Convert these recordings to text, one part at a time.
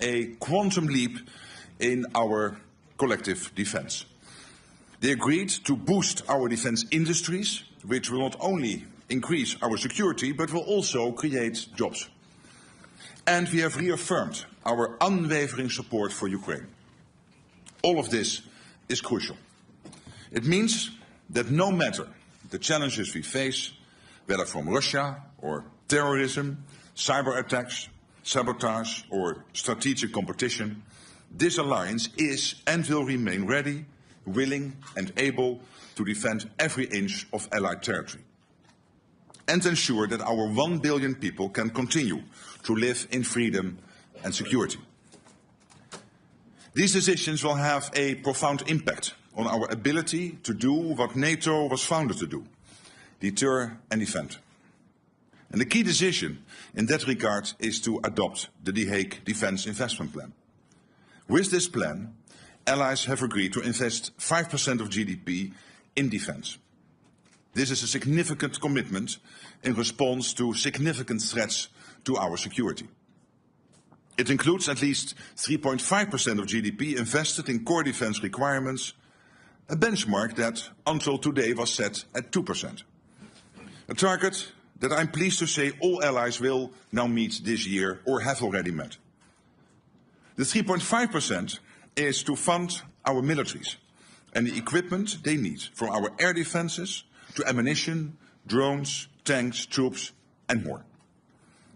a quantum leap in our collective defense. They agreed to boost our defense industries, which will not only increase our security, but will also create jobs. And we have reaffirmed our unwavering support for Ukraine. All of this is crucial. It means that no matter the challenges we face, whether from Russia or terrorism, cyber attacks, sabotage or strategic competition, this alliance is and will remain ready, willing and able to defend every inch of Allied territory and ensure that our 1 billion people can continue to live in freedom and security. These decisions will have a profound impact on our ability to do what NATO was founded to do, deter and defend. And the key decision in that regard is to adopt the Hague Defence Investment Plan. With this plan, allies have agreed to invest 5% of GDP in defence. This is a significant commitment in response to significant threats to our security. It includes at least 3.5% of GDP invested in core defence requirements, a benchmark that until today was set at 2%. A target that I'm pleased to say all allies will now meet this year or have already met. The 3.5% is to fund our militaries and the equipment they need, from our air defences to ammunition, drones, tanks, troops and more.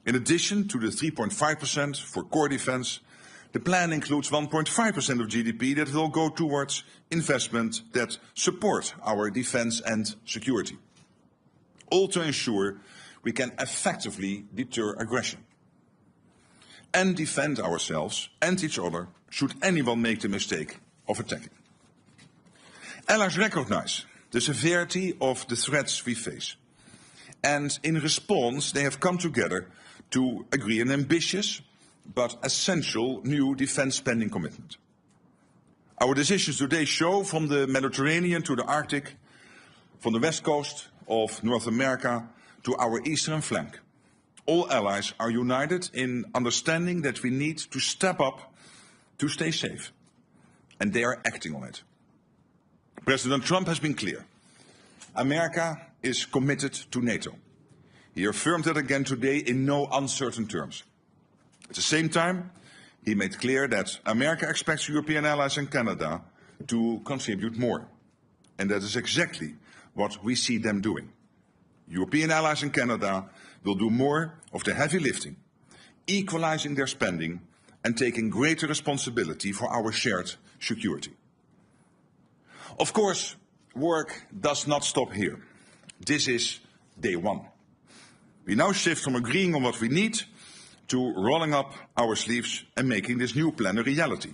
In addition to the 3.5% for core defence, the plan includes 1.5% of GDP that will go towards investment that support our defence and security, all to ensure we can effectively deter aggression and defend ourselves and each other should anyone make the mistake of attacking. Allies recognise the severity of the threats we face, and in response they have come together to agree an ambitious but essential new defence spending commitment. Our decisions today show, from the Mediterranean to the Arctic, from the west coast of North America to our eastern flank, all allies are united in understanding that we need to step up to stay safe, and they are acting on it. President Trump has been clear. America is committed to NATO. He affirmed that again today in no uncertain terms. At the same time, he made clear that America expects European allies and Canada to contribute more. And that is exactly what we see them doing. European allies and Canada will do more of the heavy lifting, equalizing their spending and taking greater responsibility for our shared security. Of course, work does not stop here. This is day one. We now shift from agreeing on what we need to rolling up our sleeves and making this new plan a reality.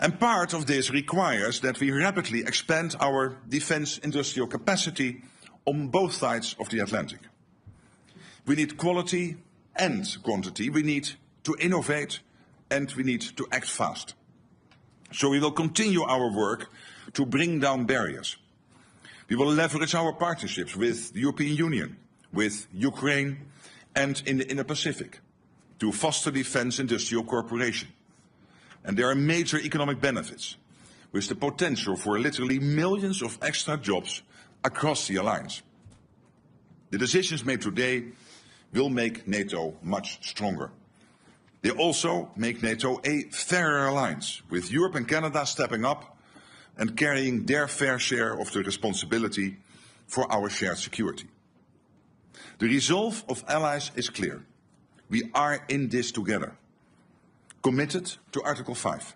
And part of this requires that we rapidly expand our defence industrial capacity on both sides of the Atlantic. We need quality and quantity. We need to innovate and we need to act fast. So we will continue our work to bring down barriers. We will leverage our partnerships with the European Union, with Ukraine and in the Indo Pacific to foster defence industrial cooperation. And there are major economic benefits, with the potential for literally millions of extra jobs across the alliance. The decisions made today will make NATO much stronger. They also make NATO a fairer alliance, with Europe and Canada stepping up and carrying their fair share of the responsibility for our shared security. The resolve of allies is clear. We are in this together, committed to Article 5,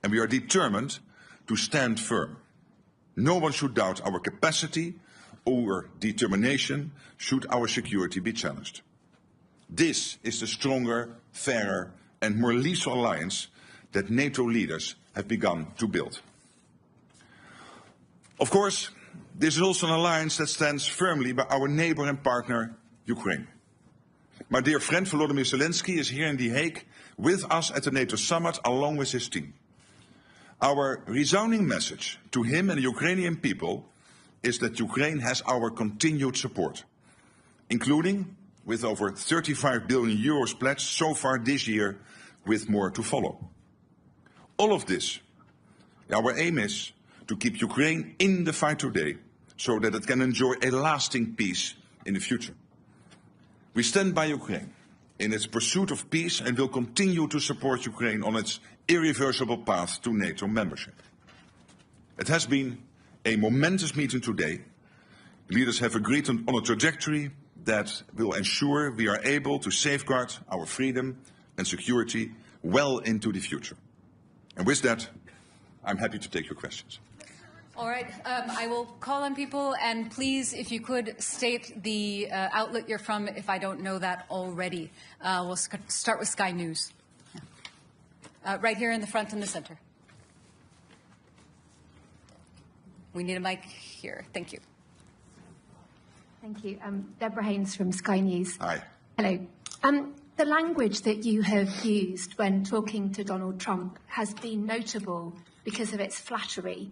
and we are determined to stand firm. No one should doubt our capacity or determination should our security be challenged. This is the stronger, fairer and more lethal alliance that NATO leaders have begun to build. Of course, this is also an alliance that stands firmly by our neighbour and partner, Ukraine. My dear friend Volodymyr Zelensky is here in The Hague with us at the NATO summit along with his team. Our resounding message to him and the Ukrainian people is that Ukraine has our continued support, including with over 35 billion euros pledged so far this year with more to follow. All of this, our aim is to keep Ukraine in the fight today so that it can enjoy a lasting peace in the future. We stand by Ukraine in its pursuit of peace and will continue to support Ukraine on its irreversible path to NATO membership. It has been a momentous meeting today. Leaders have agreed on a trajectory that will ensure we are able to safeguard our freedom and security well into the future. And with that, I'm happy to take your questions. All right, I will call on people, and please, if you could state the outlet you're from, if I don't know that already. We'll start with Sky News. Yeah. Right here in the front and the center. We need a mic here. Thank you. Thank you. Deborah Haynes from Sky News. Hi. Hello. The language that you have used when talking to Donald Trump has been notable because of its flattery.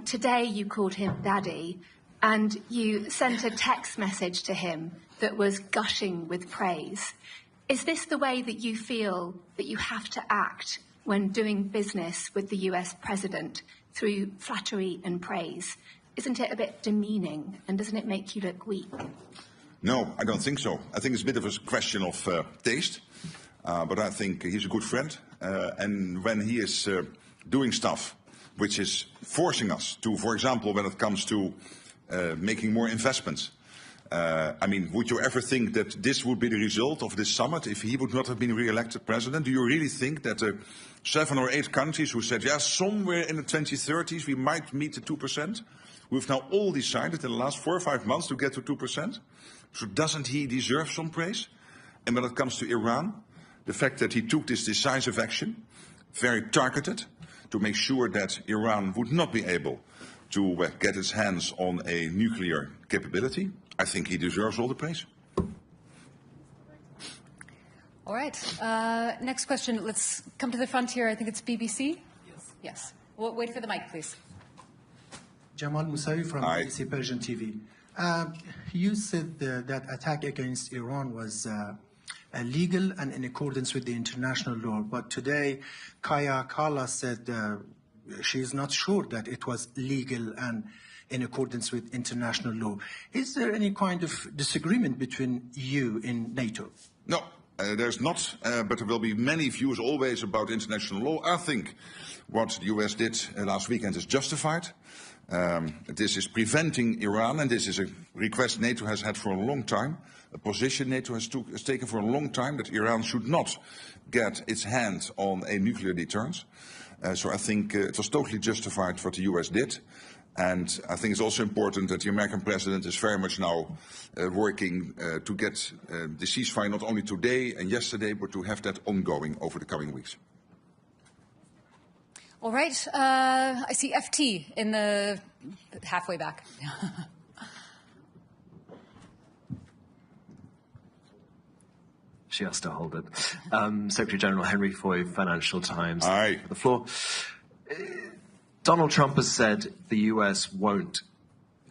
Today you called him Daddy, and you sent a text message to him that was gushing with praise. Is this the way that you feel that you have to act when doing business with the US president, through flattery and praise? Isn't it a bit demeaning, and doesn't it make you look weak? No, I don't think so. I think it's a bit of a question of taste, but I think he's a good friend, and when he is doing stuff which is forcing us to, for example, when it comes to making more investments. I mean, would you ever think that this would be the result of this summit if he would not have been re-elected president? Do you really think that 7 or 8 countries who said, yeah, somewhere in the 2030s we might meet the 2%, we've now all decided in the last 4 or 5 months to get to 2%? So doesn't he deserve some praise? And when it comes to Iran, the fact that he took this decisive action, very targeted, to make sure that Iran would not be able to get its hands on a nuclear capability, I think he deserves all the praise. All right. Next question. Let's come to the front here. I think it's BBC. Yes. Yes. Well, wait for the mic, please. Jamel Musari from Hi. AC Persian TV. You said that attack against Iran was illegal and in accordance with the international law. But today, Kaja Kallas said she is not sure that it was legal and in accordance with international law. Is there any kind of disagreement between you in NATO? No, there's not, but there will be many views always about international law. I think what the US did last weekend is justified. This is preventing Iran, and this is a request NATO has had for a long time, a position NATO has taken for a long time, that Iran should not get its hand on a nuclear deterrence. So I think it was totally justified what the US did. And I think it's also important that the American president is very much now working to get the ceasefire not only today and yesterday, but to have that ongoing over the coming weeks. All right. I see FT in the halfway back. She has to hold it. Secretary General Henry Foy, Financial Times. Aye. The floor. Donald Trump has said the US won't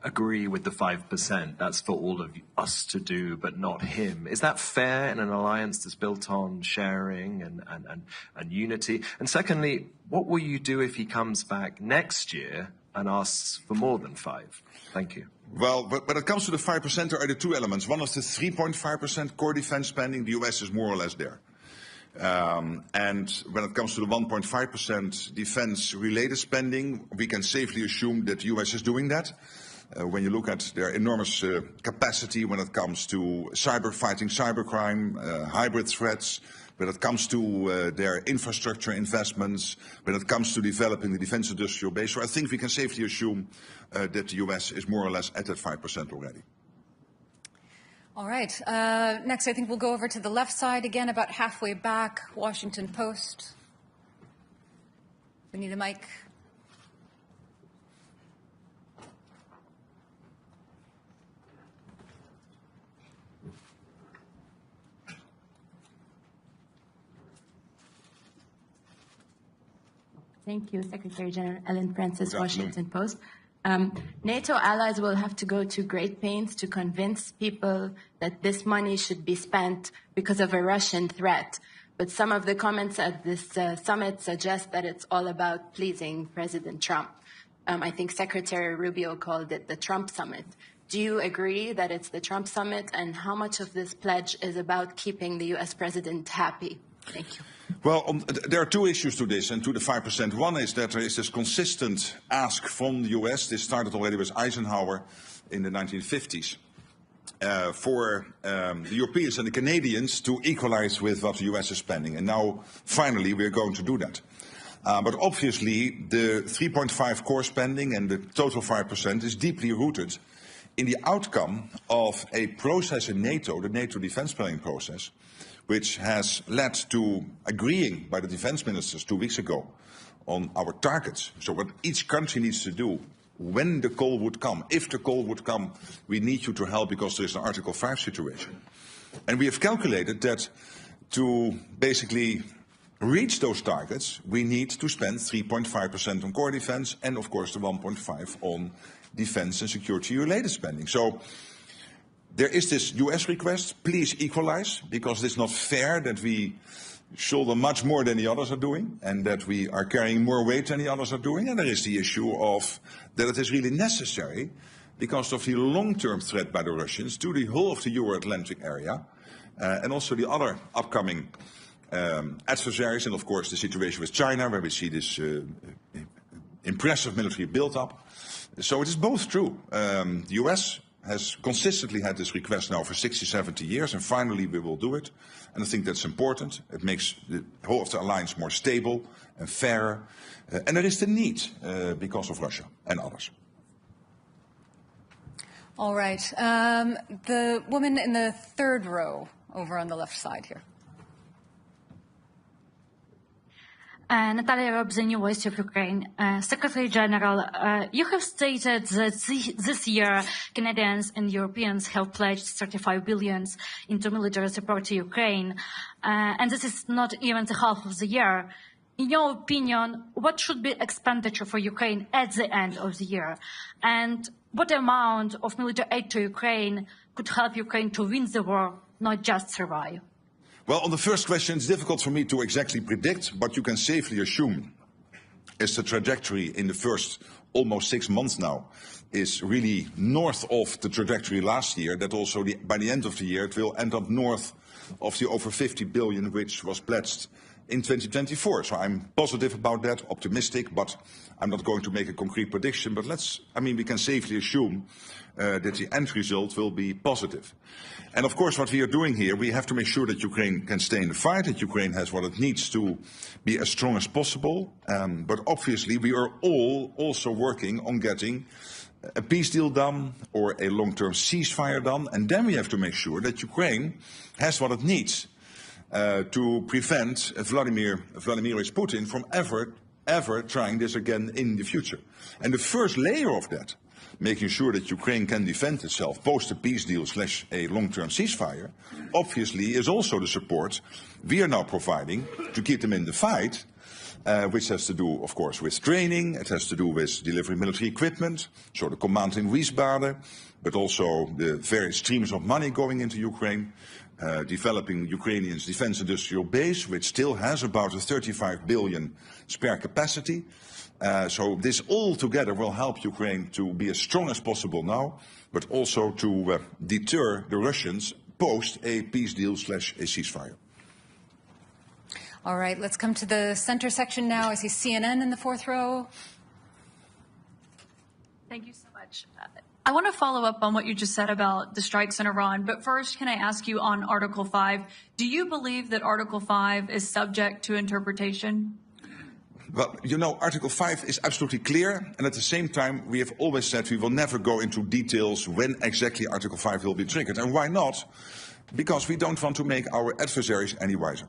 agree with the 5%. That's for all of us to do, but not him. Is that fair in an alliance that's built on sharing and unity? And secondly, what will you do if he comes back next year and asks for more than 5? Thank you. Well, but when it comes to the 5%, there are the two elements. One is the 3.5% core defense spending. The US is more or less there. And when it comes to the 1.5% defense-related spending, we can safely assume that the US is doing that. When you look at their enormous capacity when it comes to fighting cybercrime, hybrid threats, when it comes to their infrastructure investments, when it comes to developing the defense industrial base. So I think we can safely assume that the US is more or less at that 5% already. All right. Next, I think we'll go over to the left side again, about halfway back, Washington Post. We need a mic. Thank you, Secretary General Ellen Francis, Washington Post. NATO allies will have to go to great pains to convince people that this money should be spent because of a Russian threat. But some of the comments at this summit suggest that it's all about pleasing President Trump. I think Secretary Rubio called it the Trump summit. Do you agree that it's the Trump summit, and how much of this pledge is about keeping the US president happy? Thank you. Well, there are two issues to this and to the 5%. One is that there is this consistent ask from the US. This started already with Eisenhower in the 1950s. For the Europeans and the Canadians to equalize with what the US is spending. And now, finally, we're going to do that. But obviously, the 3.5 core spending and the total 5% is deeply rooted in the outcome of a process in NATO, the NATO defense planning process, which has led to agreeing by the defense ministers 2 weeks ago on our targets. So what each country needs to do when the call would come. If the call would come, we need you to help because there is an Article 5 situation. And we have calculated that to basically reach those targets, we need to spend 3.5% on core defense and, of course, the 1.5% on defense and security-related spending. So there is this US request, please equalize, because it's not fair that we shoulder much more than the others are doing and that we are carrying more weight than the others are doing. And there is the issue of that it is really necessary because of the long-term threat by the Russians to the whole of the Euro-Atlantic area and also the other upcoming adversaries, and of course the situation with China, where we see this impressive military build-up. So it is both true. The US has consistently had this request now for 60, 70 years, and finally we will do it. And I think that's important. It makes the whole of the alliance more stable and fairer. And there is the need because of Russia and others. All right. The woman in the third row over on the left side here. Natalia Robb, the New Voice of Ukraine. Secretary General, you have stated that this year Canadians and Europeans have pledged 35 billion into military support to Ukraine, and this is not even the half of the year. In your opinion, what should be expenditure for Ukraine at the end of the year? And what amount of military aid to Ukraine could help Ukraine to win the war, not just survive? Well, on the first question, it's difficult for me to exactly predict, but you can safely assume is the trajectory in the first almost 6 months now is really north of the trajectory last year, that also by the end of the year it will end up north of the over 50 billion which was pledged in 2024. So I'm positive about that, optimistic, but I'm not going to make a concrete prediction. But we can safely assume that the end result will be positive. And of course, what we are doing here, we have to make sure that Ukraine can stay in the fight, that Ukraine has what it needs to be as strong as possible. But obviously, we are all also working on getting a peace deal done or a long-term ceasefire done. And then we have to make sure that Ukraine has what it needs to prevent Vladimir Putin from ever trying this again in the future. And the first layer of that, making sure that Ukraine can defend itself post a peace deal / a long-term ceasefire, obviously is also the support we are now providing to keep them in the fight, which has to do, of course, with training. It has to do with delivering military equipment, so the command in Wiesbaden, but also the various streams of money going into Ukraine, developing Ukrainians' defense industrial base, which still has about a 35 billion spare capacity. So this all together will help Ukraine to be as strong as possible now, but also to deter the Russians post a peace deal / a ceasefire. All right, let's come to the center section now. I see CNN in the fourth row. Thank you so much. I want to follow up on what you just said about the strikes in Iran, but first, can I ask you on Article 5, do you believe that Article 5 is subject to interpretation? Well, you know, Article 5 is absolutely clear, and at the same time, we have always said we will never go into details when exactly Article 5 will be triggered. And why not? Because we don't want to make our adversaries any wiser.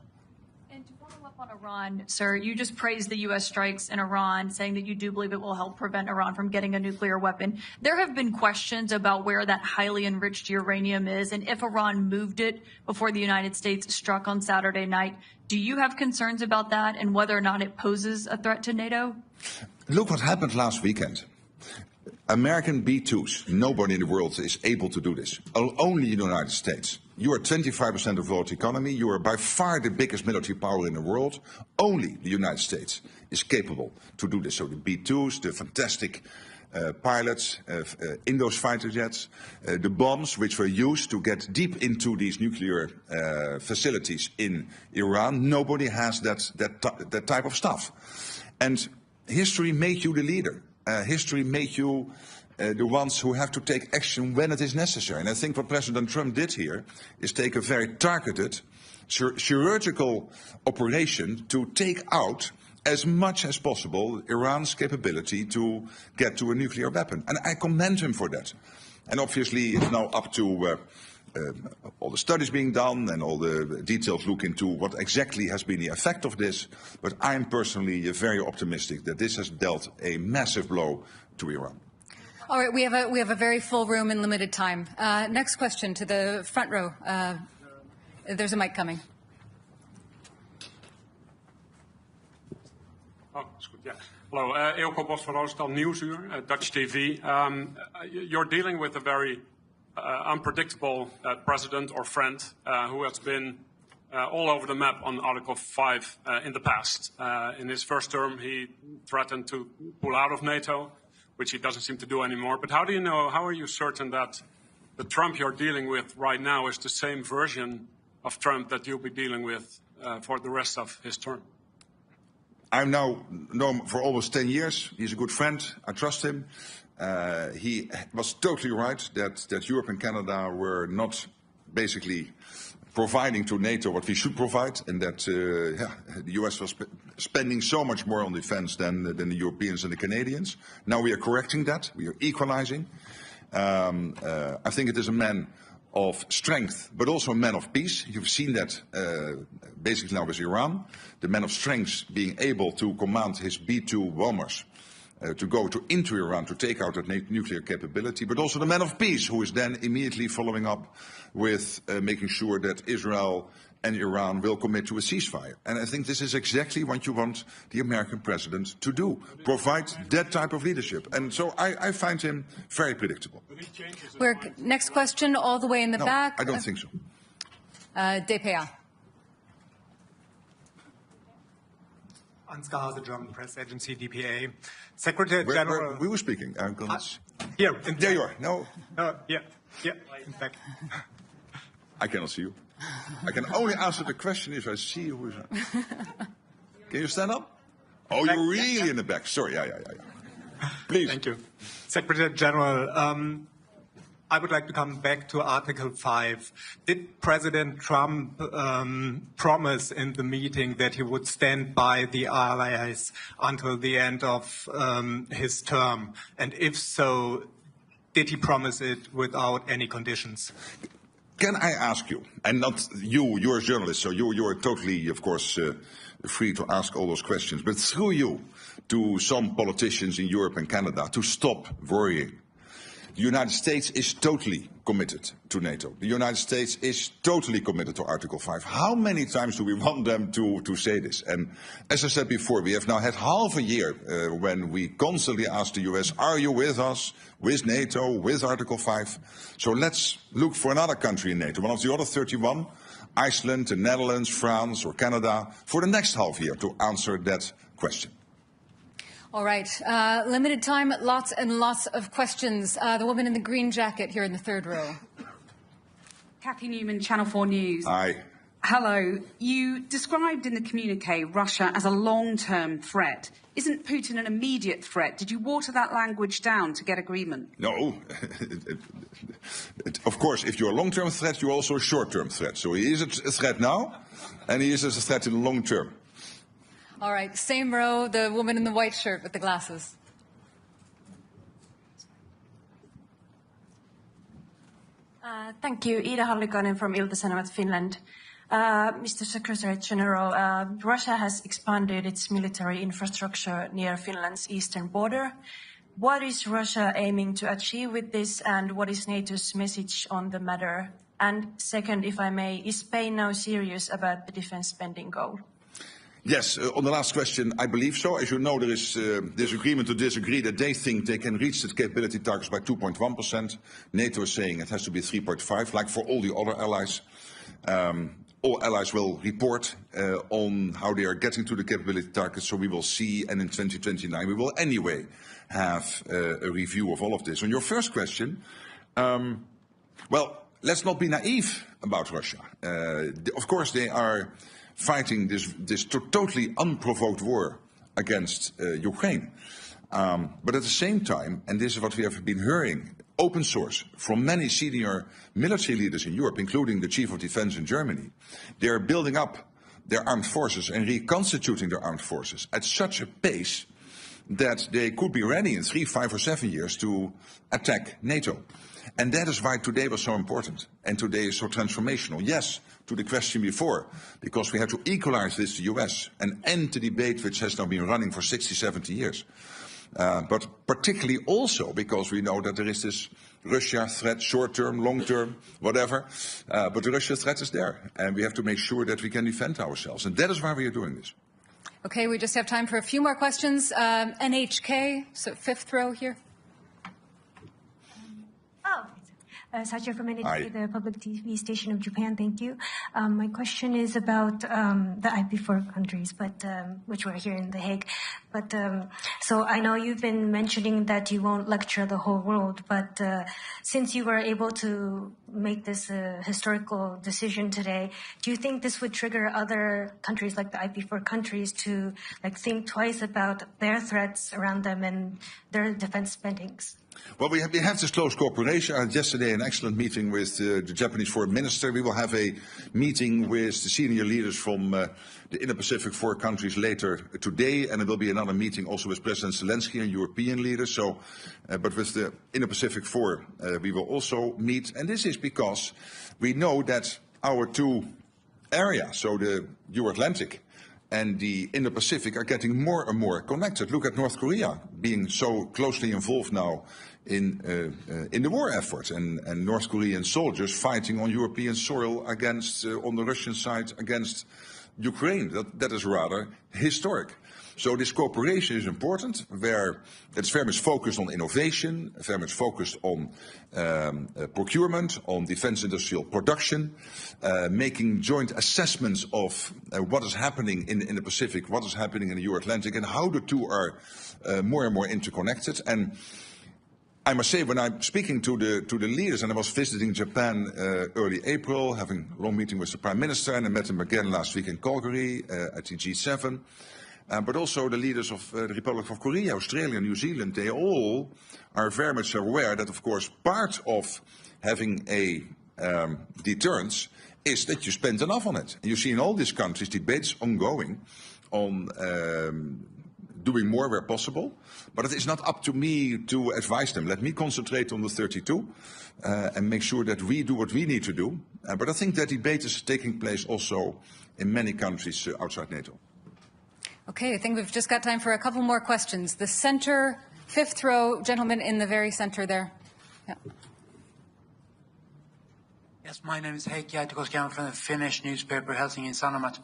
And to follow up on Iran, sir, you just praised the U.S. strikes in Iran, saying that you do believe it will help prevent Iran from getting a nuclear weapon. There have been questions about where that highly enriched uranium is, and if Iran moved it before the United States struck on Saturday night. Do you have concerns about that and whether or not it poses a threat to NATO? Look what happened last weekend. American B-2s, nobody in the world is able to do this. Only the United States. You are 25% of the world economy. You are by far the biggest military power in the world. Only the United States is capable to do this. So the B-2s, the fantastic pilots in those fighter jets, the bombs which were used to get deep into these nuclear facilities in Iran. Nobody has that type of stuff. And history made you the leader. History made you the ones who have to take action when it is necessary. And I think what President Trump did here is take a very targeted, chirurgical operation to take out as much as possible Iran's capability to get to a nuclear weapon. And I commend him for that. And obviously it's now up to all the studies being done and all the details look into what exactly has been the effect of this. But I am personally very optimistic that this has dealt a massive blow to Iran. All right, we have a very full room and limited time. Next question to the front row. There's a mic coming. Oh, that's good. Yeah. Hello, Eelco Bos van Roosdal, Nieuwsuur, Dutch TV. You're dealing with a very unpredictable president or friend who has been all over the map on Article 5 in the past. In his first term, he threatened to pull out of NATO, which he doesn't seem to do anymore. But how do you know, how are you certain that the Trump you're dealing with right now is the same version of Trump that you'll be dealing with for the rest of his term? I've now known him for almost 10 years. He's a good friend. I trust him. He was totally right that Europe and Canada were not basically providing to NATO what we should provide, and that the US was spending so much more on defense than the Europeans and the Canadians. Now we are correcting that. We are equalizing. I think it is a man of strength, but also a man of peace. You've seen that basically now with Iran. The man of strength being able to command his B-2 bombers to go into Iran to take out that nuclear capability, but also the man of peace who is then immediately following up with making sure that Israel and Iran will commit to a ceasefire. And I think this is exactly what you want the American president to do, provide that type of leadership. And so I find him very predictable. Next question, all the way in the back. I don't think so. DPA. Ansgar, the German press agency, DPA. Secretary General... We were speaking. Here. There you are. No. Yeah, in fact. I cannot see you. I can only answer the question if I see you. Can you stand up? Oh, you're really in the back. Sorry, yeah. Please. Thank you. Secretary General, I would like to come back to Article 5. Did President Trump promise in the meeting that he would stand by the allies until the end of his term? And if so, did he promise it without any conditions? Can I ask you, and not you, you're a journalist, so you are totally, of course, free to ask all those questions, but through you to some politicians in Europe and Canada to stop worrying. The United States is totally committed to NATO. The United States is totally committed to Article 5. How many times do we want them to say this? And as I said before, we have now had half a year when we constantly ask the US, are you with us, with NATO, with Article 5? So let's look for another country in NATO, one of the other 31, Iceland, the Netherlands, France or Canada, for the next half year to answer that question. All right. Limited time, lots and lots of questions. The woman in the green jacket here in the third row. Kathy Newman, Channel 4 News. Hi. Hello. You described in the communique Russia as a long-term threat. Isn't Putin an immediate threat? Did you water that language down to get agreement? No. Of course, if you're a long-term threat, you're also a short-term threat. So he is a threat now, and he is a threat in the long term. All right, same row, the woman in the white shirt with the glasses. Thank you. Ida Hallikainen from Ilta-Sanomat, Finland. Mr. Secretary General, Russia has expanded its military infrastructure near Finland's eastern border. What is Russia aiming to achieve with this, and what is NATO's message on the matter? And second, if I may, is Spain now serious about the defense spending goal? Yes, on the last question, I believe so. As you know, there is disagreement to disagree that they think they can reach the capability targets by 2.1%. NATO is saying it has to be 3.5%, like for all the other allies. All allies will report on how they are getting to the capability targets, so we will see, and in 2029 we will anyway have a review of all of this. On your first question, well, let's not be naive about Russia. Of course, they are fighting this totally unprovoked war against Ukraine. But at the same time, and this is what we have been hearing, open source from many senior military leaders in Europe, including the Chief of Defense in Germany, they are building up their armed forces and reconstituting their armed forces at such a pace that they could be ready in 3, 5 or 7 years to attack NATO. And that is why today was so important, and today is so transformational. Yes, to the question before, because we had to equalize with the US and end the debate which has now been running for 60, 70 years. But particularly also because we know that there is this Russia threat, short-term, long-term, whatever. But the Russia threat is there, and we have to make sure that we can defend ourselves. And that is why we are doing this. Okay, we just have time for a few more questions. NHK, so fifth row here. Sacha from NHK, the public TV station of Japan. Thank you. My question is about the IP4 countries, but which were here in The Hague. But so I know you've been mentioning that you won't lecture the whole world, but since you were able to make this historical decision today, do you think this would trigger other countries like the IP4 countries to think twice about their threats around them and their defense spendings? Well, we have this close cooperation. I had yesterday an excellent meeting with the Japanese Foreign Minister. We will have a meeting with the senior leaders from the Indo Pacific 4 countries later today, and there will be another meeting also with President Zelensky and European leaders. So, but with the Indo Pacific 4, we will also meet. And this is because we know that our two areas, so the Euro-Atlantic and the Indo-Pacific, are getting more and more connected. Look at North Korea being so closely involved now in the war effort, and North Korean soldiers fighting on European soil against, on the Russian side, against Ukraine. That is rather historic. So this cooperation is important, where it's very much focused on innovation, very much focused on procurement, on defense industrial production, making joint assessments of what is happening in the Pacific, what is happening in the Euro-Atlantic, and how the two are more and more interconnected. And I must say, when I'm speaking to the leaders, and I was visiting Japan early April, having a long meeting with the Prime Minister, and I met him again last week in Calgary at the G7, but also the leaders of the Republic of Korea, Australia, New Zealand, they all are very much aware that, of course, part of having a deterrence is that you spend enough on it. And you see in all these countries debates ongoing on doing more where possible, but it is not up to me to advise them. Let me concentrate on the 32 and make sure that we do what we need to do. But I think that debate is taking place also in many countries outside NATO. Okay, I think we've just got time for a couple more questions. The center, fifth row, gentleman in the very center there. Yeah. Yes, my name is Heikki Aitikoski from the Finnish newspaper Helsingin Sanomat.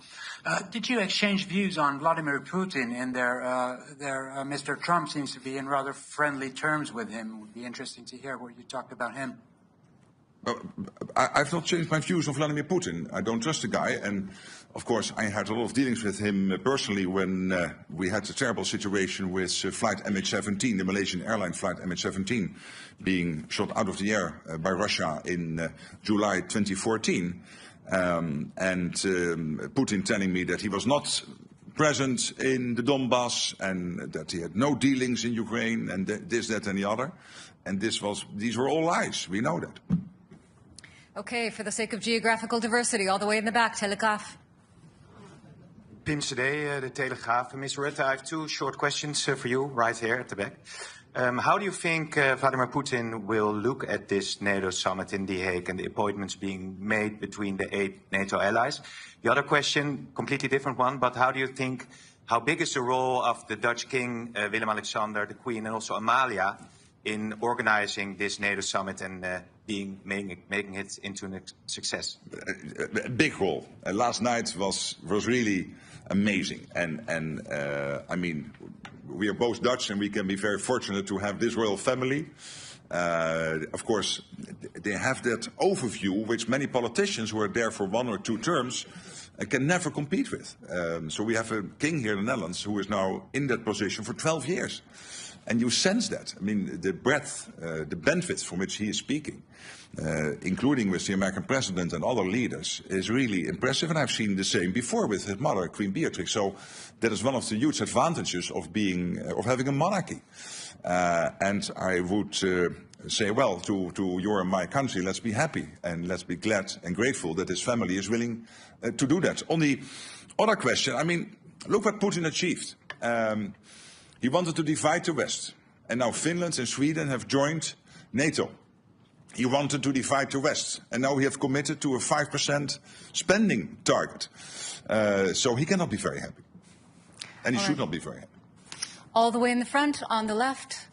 Did you exchange views on Vladimir Putin and Mr. Trump seems to be in rather friendly terms with him? It would be interesting to hear what you talked about him. I've not changed my views on Vladimir Putin. I don't trust the guy, and of course I had a lot of dealings with him personally when we had a terrible situation with flight MH17, the Malaysian airline flight MH17, being shot out of the air by Russia in July 2014, and Putin telling me that he was not present in the Donbass and that he had no dealings in Ukraine and this, that and the other, and these were all lies. We know that. Okay, for the sake of geographical diversity, all the way in the back, Telegraaf. Pim Cedee, the Telegraaf. Mr. Rutte, I have two short questions for you right here at the back. How do you think Vladimir Putin will look at this NATO summit in The Hague and the appointments being made between the 8 NATO allies? The other question, completely different one, but how big is the role of the Dutch King, Willem-Alexander, the Queen, and also Amalia in organizing this NATO summit and making it into a success? A big role. Last night was really amazing. And I mean, we are both Dutch, and we can be very fortunate to have this royal family. Of course, they have that overview which many politicians who are there for 1 or 2 terms can never compete with. So we have a king here in the Netherlands who is now in that position for 12 years. And you sense that. I mean, the breadth, the benefits from which he is speaking, including with the American president and other leaders, is really impressive. And I've seen the same before with his mother, Queen Beatrix. So that is one of the huge advantages of having a monarchy. And I would say, well, to your and my country, let's be happy and let's be glad and grateful that his family is willing to do that. On the other question, I mean, look what Putin achieved. He wanted to divide the West, and now Finland and Sweden have joined NATO. He wanted to divide the West, and now we have committed to a 5% spending target. So he cannot be very happy, and he should not be very happy. All the way in the front, on the left.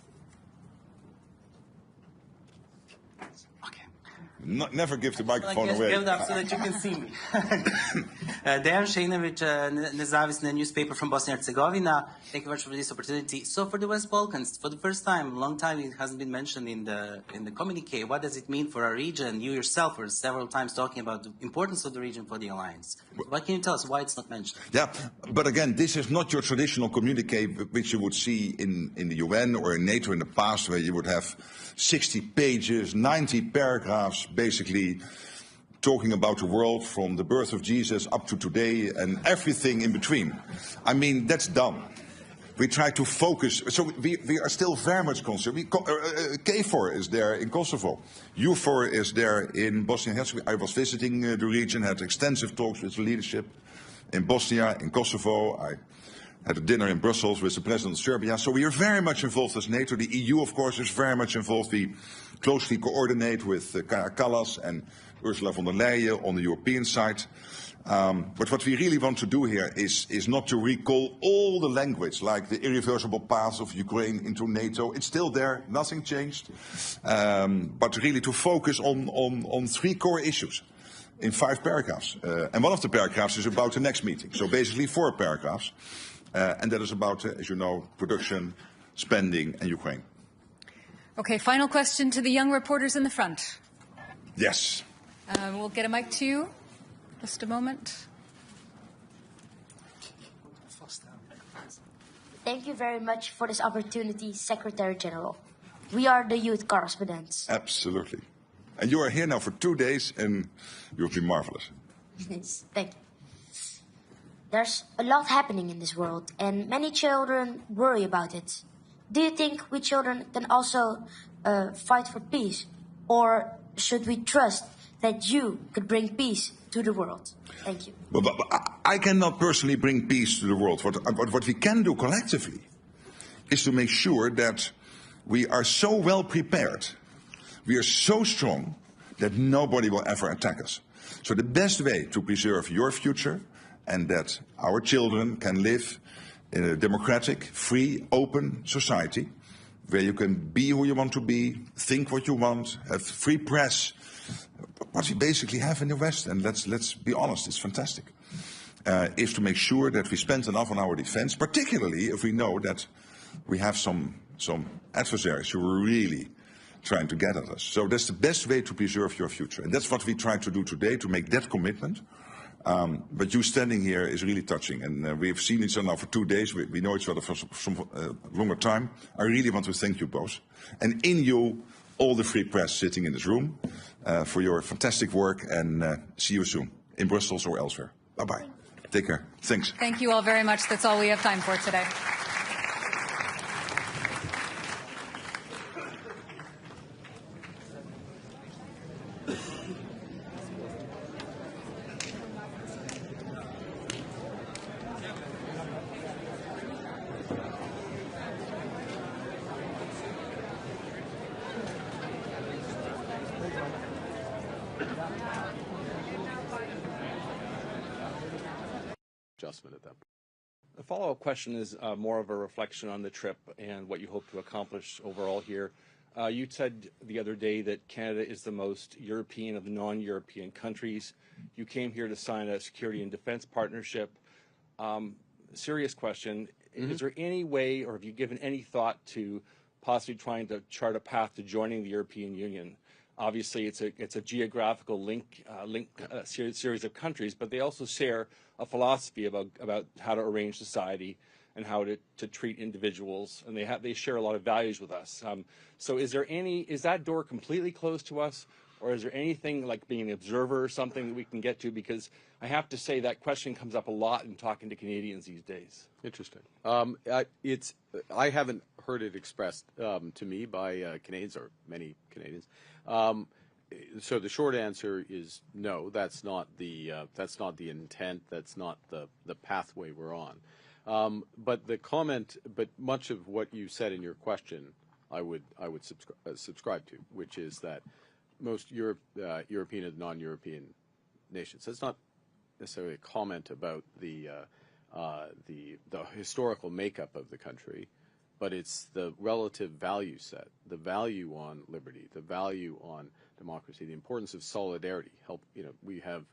Never give the microphone away. Give it up so that you can see me. Dejan Šejnović, Nezavisne newspaper from Bosnia and Herzegovina. Thank you very much for this opportunity. So for the West Balkans, for the first time, long time, it hasn't been mentioned in the communique. What does it mean for our region? You yourself were several times talking about the importance of the region for the alliance. So what can you tell us why it's not mentioned? Yeah, but again, this is not your traditional communique which you would see in the UN or in NATO in the past, where you would have 60 pages, 90 paragraphs, basically talking about the world from the birth of Jesus up to today and everything in between. I mean, that's done. We try to focus. So we are still very much concerned. KFOR is there in Kosovo. EUFOR is there in Bosnia and Herzegovina. I was visiting the region, had extensive talks with the leadership in Bosnia, in Kosovo. I had a dinner in Brussels with the president of Serbia. So we are very much involved as NATO. The EU, of course, is very much involved. We closely coordinate with Kaja Kallas and Ursula von der Leyen on the European side. But what we really want to do here is not to recall all the language, like the irreversible path of Ukraine into NATO. It's still there, nothing changed. But really to focus on 3 core issues in 5 paragraphs. And one of the paragraphs is about the next meeting. So basically 4 paragraphs. And that is about, as you know, production, spending, and Ukraine. Okay, final question to the young reporters in the front. Yes. We'll get a mic to you. Just a moment. Thank you very much for this opportunity, Secretary General. We are the youth correspondents. Absolutely. And you are here now for 2 days, and you've been marvelous. Yes, thank you. There's a lot happening in this world, and many children worry about it. Do you think we children can also fight for peace? Or should we trust that you could bring peace to the world? Thank you. But I cannot personally bring peace to the world. What we can do collectively is to make sure that we are so well prepared, we are so strong, that nobody will ever attack us. So the best way to preserve your future and that our children can live in a democratic, free, open society where you can be who you want to be, think what you want, have free press, what we basically have in the West, and let's be honest, it's fantastic, is to make sure that we spend enough on our defense, particularly if we know that we have some adversaries who are really trying to get at us. So that's the best way to preserve your future. And that's what we try to do today, to make that commitment. But you standing here is really touching, and we've seen each other now for 2 days. We know each other for some longer time. I really want to thank you both, and in you, all the free press sitting in this room, for your fantastic work, and see you soon in Brussels or elsewhere. Bye-bye. Take care. Thanks. Thank you all very much. That's all we have time for today. Adjustment at that point. The follow-up question is more of a reflection on the trip and what you hope to accomplish overall here. You said the other day that Canada is the most European of the non-European countries. You came here to sign a security and defense partnership. serious question. Is there any way, or have you given any thought to possibly trying to chart a path to joining the European Union? Obviously, it's a geographical series of countries, but they also share a philosophy about how to arrange society and how to treat individuals, and they share a lot of values with us. So is that door completely closed to us, or is there anything like being an observer or something that we can get to? Because I have to say that question comes up a lot in talking to Canadians these days. Interesting. I haven't heard it expressed to me by Canadians, or many Canadians. So the short answer is no. That's not the intent. That's not the pathway we're on. But much of what you said in your question, I would subscribe to, which is that most European and non-European nations. That's not necessarily a comment about the historical makeup of the country, but it's the relative value set, the value on liberty, the value on democracy, the importance of solidarity. We have